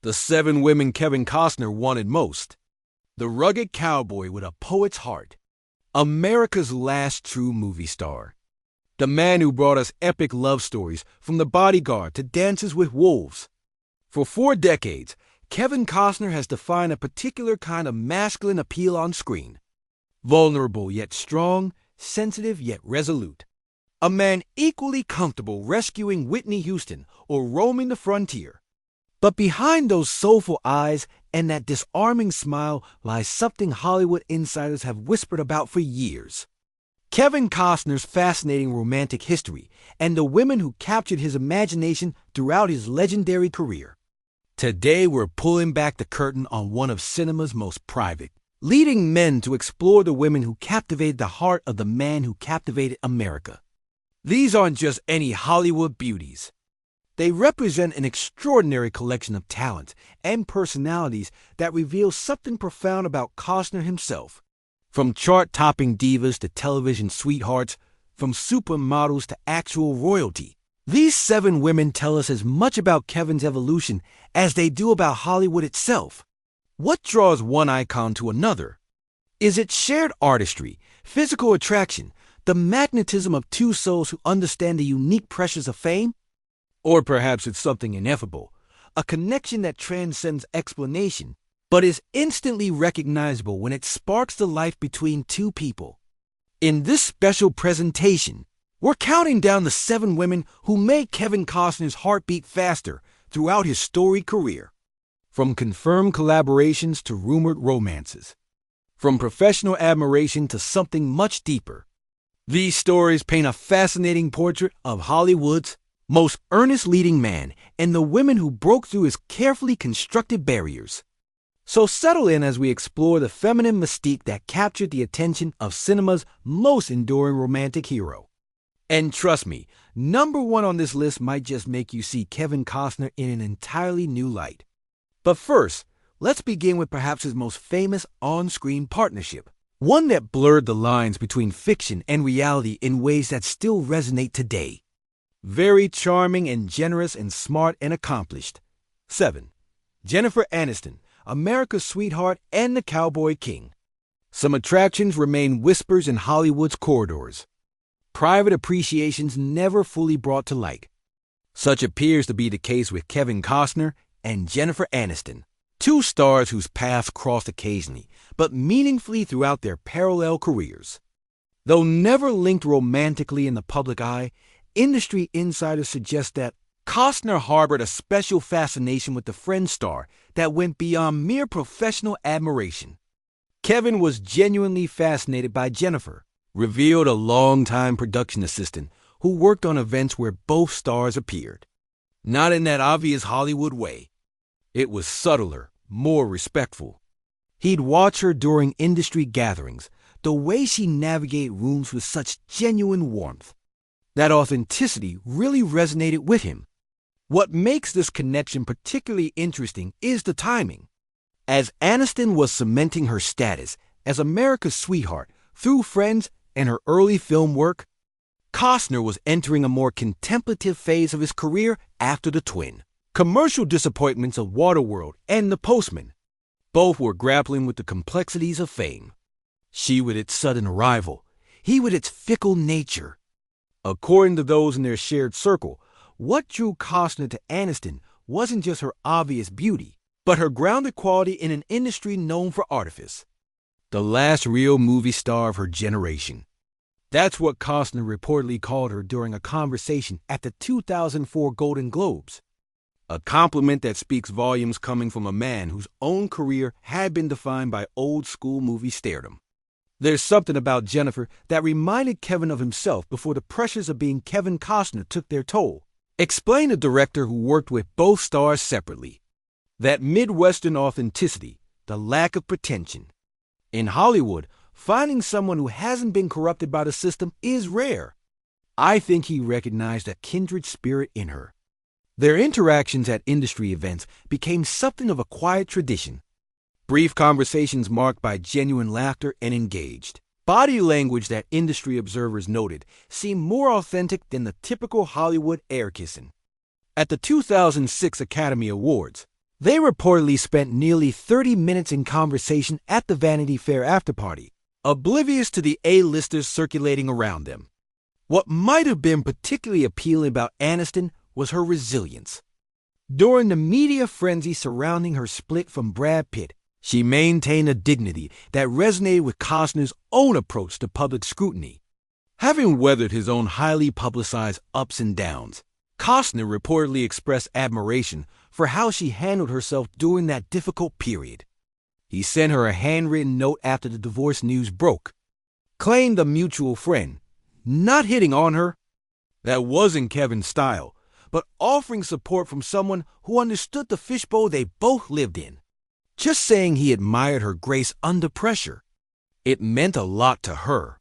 The 7 women Kevin Costner wanted most. The rugged cowboy with a poet's heart. America's last true movie star. The man who brought us epic love stories from The Bodyguard to Dances with Wolves. For 4 decades, Kevin Costner has defined a particular kind of masculine appeal on screen. Vulnerable yet strong, sensitive yet resolute. A man equally comfortable rescuing Whitney Houston or roaming the frontier. But behind those soulful eyes and that disarming smile lies something Hollywood insiders have whispered about for years. Kevin Costner's fascinating romantic history and the women who captured his imagination throughout his legendary career. Today we're pulling back the curtain on one of cinema's most private, leading men to explore the women who captivated the heart of the man who captivated America. These aren't just any Hollywood beauties. They represent an extraordinary collection of talents and personalities that reveal something profound about Costner himself. From chart-topping divas to television sweethearts, from supermodels to actual royalty, these 7 women tell us as much about Kevin's evolution as they do about Hollywood itself. What draws one icon to another? Is it shared artistry, physical attraction, the magnetism of 2 souls who understand the unique pressures of fame? Or perhaps it's something ineffable, a connection that transcends explanation, but is instantly recognizable when it sparks the life between 2 people. In this special presentation, we're counting down the 7 women who made Kevin Costner's heart beat faster throughout his storied career. From confirmed collaborations to rumored romances. From professional admiration to something much deeper. These stories paint a fascinating portrait of Hollywood's most earnest leading man and the women who broke through his carefully constructed barriers. So settle in as we explore the feminine mystique that captured the attention of cinema's most enduring romantic hero. And trust me, number 1 on this list might just make you see Kevin Costner in an entirely new light. But first, let's begin with perhaps his most famous on-screen partnership, one that blurred the lines between fiction and reality in ways that still resonate today. Very charming and generous and smart and accomplished. 7. Jennifer Aniston, America's sweetheart and the Cowboy King. Some attractions remain whispers in Hollywood's corridors. Private appreciations never fully brought to light. Such appears to be the case with Kevin Costner and Jennifer Aniston, 2 stars whose paths crossed occasionally, but meaningfully throughout their parallel careers. Though never linked romantically in the public eye, industry insiders suggest that Costner harbored a special fascination with the Friends star that went beyond mere professional admiration. Kevin was genuinely fascinated by Jennifer, revealed a longtime production assistant who worked on events where both stars appeared. Not in that obvious Hollywood way. It was subtler, more respectful. He'd watch her during industry gatherings, the way she navigated rooms with such genuine warmth. That authenticity really resonated with him. What makes this connection particularly interesting is the timing. As Aniston was cementing her status as America's sweetheart through Friends and her early film work, Costner was entering a more contemplative phase of his career after The Twin. Commercial disappointments of Waterworld and The Postman. Both were grappling with the complexities of fame. She with its sudden arrival, he with its fickle nature. According to those in their shared circle, what drew Costner to Aniston wasn't just her obvious beauty, but her grounded quality in an industry known for artifice. The last real movie star of her generation. That's what Costner reportedly called her during a conversation at the 2004 Golden Globes. A compliment that speaks volumes coming from a man whose own career had been defined by old-school movie stardom. There's something about Jennifer that reminded Kevin of himself before the pressures of being Kevin Costner took their toll. Explained a director who worked with both stars separately. That Midwestern authenticity, the lack of pretension. In Hollywood, finding someone who hasn't been corrupted by the system is rare. I think he recognized a kindred spirit in her. Their interactions at industry events became something of a quiet tradition. Brief conversations marked by genuine laughter and engaged. Body language that industry observers noted seemed more authentic than the typical Hollywood air kissing. At the 2006 Academy Awards, They reportedly spent nearly 30 minutes in conversation at the Vanity Fair afterparty, oblivious to the A-listers circulating around them. What might have been particularly appealing about Aniston was her resilience. During the media frenzy surrounding her split from Brad Pitt, she maintained a dignity that resonated with Costner's own approach to public scrutiny. Having weathered his own highly publicized ups and downs, Costner reportedly expressed admiration for how she handled herself during that difficult period. He sent her a handwritten note after the divorce news broke, claimed a mutual friend, not hitting on her. That wasn't Kevin's style, but offering support from someone who understood the fishbowl they both lived in. Just saying he admired her grace under pressure. It meant a lot to her,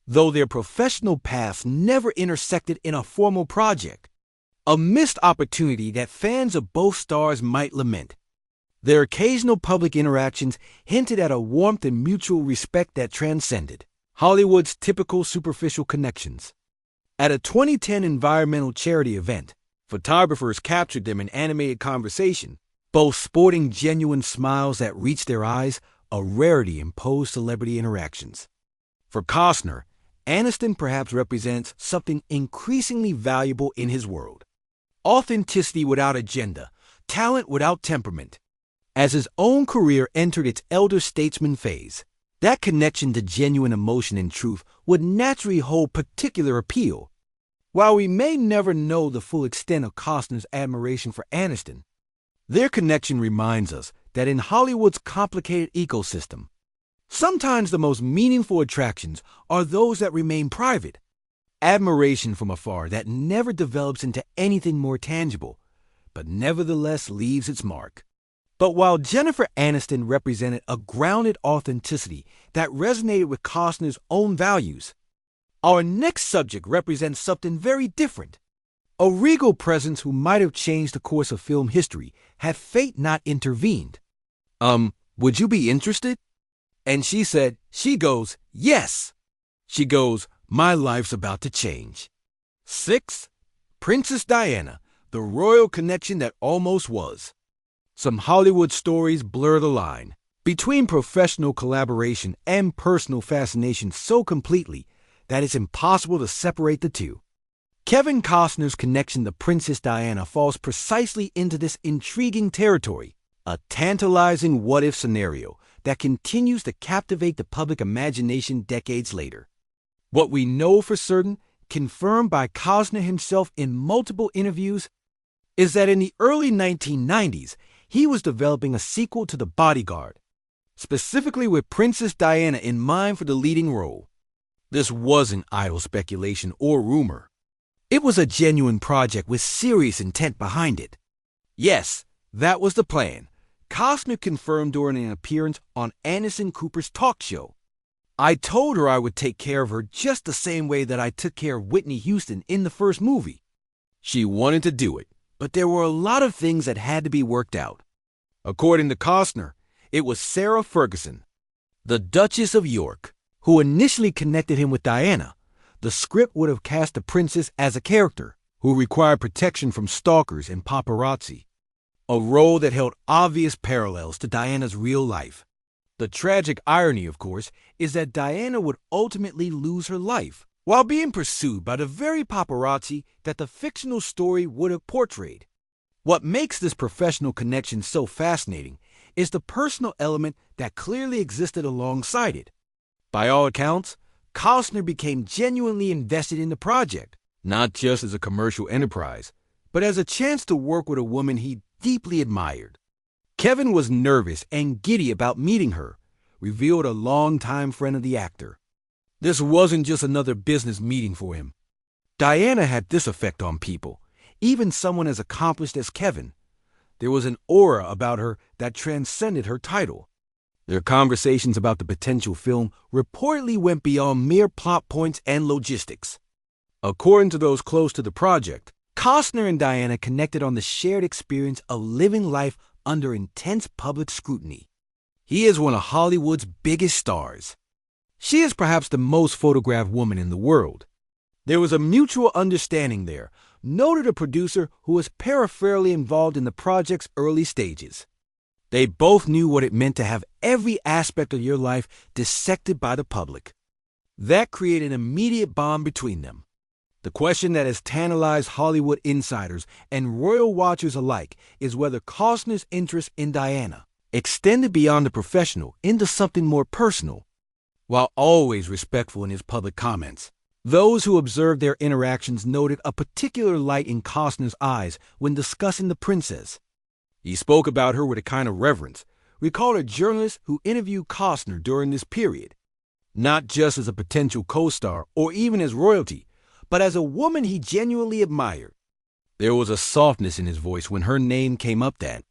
though their professional paths never intersected in a formal project. A missed opportunity that fans of both stars might lament. Their occasional public interactions hinted at a warmth and mutual respect that transcended Hollywood's typical superficial connections. At a 2010 environmental charity event, photographers captured them in animated conversation, both sporting genuine smiles that reached their eyes, a rarity in post-celebrity interactions. For Costner, Aniston perhaps represents something increasingly valuable in his world. Authenticity without agenda, talent without temperament. As his own career entered its elder statesman phase, that connection to genuine emotion and truth would naturally hold particular appeal. While we may never know the full extent of Costner's admiration for Aniston, their connection reminds us that in Hollywood's complicated ecosystem, sometimes the most meaningful attractions are those that remain private. Admiration from afar that never develops into anything more tangible, but nevertheless leaves its mark. But while Jennifer Aniston represented a grounded authenticity that resonated with Costner's own values, our next subject represents something very different. A regal presence who might have changed the course of film history had fate not intervened. Would you be interested? And she goes, yes. She goes, my life's about to change. 6. Princess Diana, the royal connection that almost was. Some Hollywood stories blur the line between professional collaboration and personal fascination so completely that it's impossible to separate the two. Kevin Costner's connection to Princess Diana falls precisely into this intriguing territory, a tantalizing what-if scenario that continues to captivate the public imagination decades later. What we know for certain, confirmed by Costner himself in multiple interviews, is that in the early 1990s, he was developing a sequel to The Bodyguard, specifically with Princess Diana in mind for the leading role. This wasn't idle speculation or rumor. It was a genuine project with serious intent behind it. Yes, that was the plan, Costner confirmed during an appearance on Anderson Cooper's talk show. I told her I would take care of her just the same way that I took care of Whitney Houston in the first movie. She wanted to do it, but there were a lot of things that had to be worked out. According to Costner, it was Sarah Ferguson, the Duchess of York, who initially connected him with Diana. The script would have cast the princess as a character who required protection from stalkers and paparazzi, a role that held obvious parallels to Diana's real life. The tragic irony, of course, is that Diana would ultimately lose her life while being pursued by the very paparazzi that the fictional story would have portrayed. What makes this professional connection so fascinating is the personal element that clearly existed alongside it. By all accounts, Costner became genuinely invested in the project, not just as a commercial enterprise, but as a chance to work with a woman he deeply admired. Kevin was nervous and giddy about meeting her, revealed a longtime friend of the actor. This wasn't just another business meeting for him. Diana had this effect on people, even someone as accomplished as Kevin. There was an aura about her that transcended her title. Their conversations about the potential film reportedly went beyond mere plot points and logistics. According to those close to the project, Costner and Diana connected on the shared experience of living life under intense public scrutiny. He is one of Hollywood's biggest stars. She is perhaps the most photographed woman in the world. There was a mutual understanding there, noted a producer who was peripherally involved in the project's early stages. They both knew what it meant to have every aspect of your life dissected by the public. That created an immediate bond between them. The question that has tantalized Hollywood insiders and royal watchers alike is whether Costner's interest in Diana extended beyond the professional into something more personal. While always respectful in his public comments, those who observed their interactions noted a particular light in Costner's eyes when discussing the princess. He spoke about her with a kind of reverence, recalled a journalist who interviewed Costner during this period, not just as a potential co-star or even as royalty, but as a woman he genuinely admired. There was a softness in his voice when her name came up that,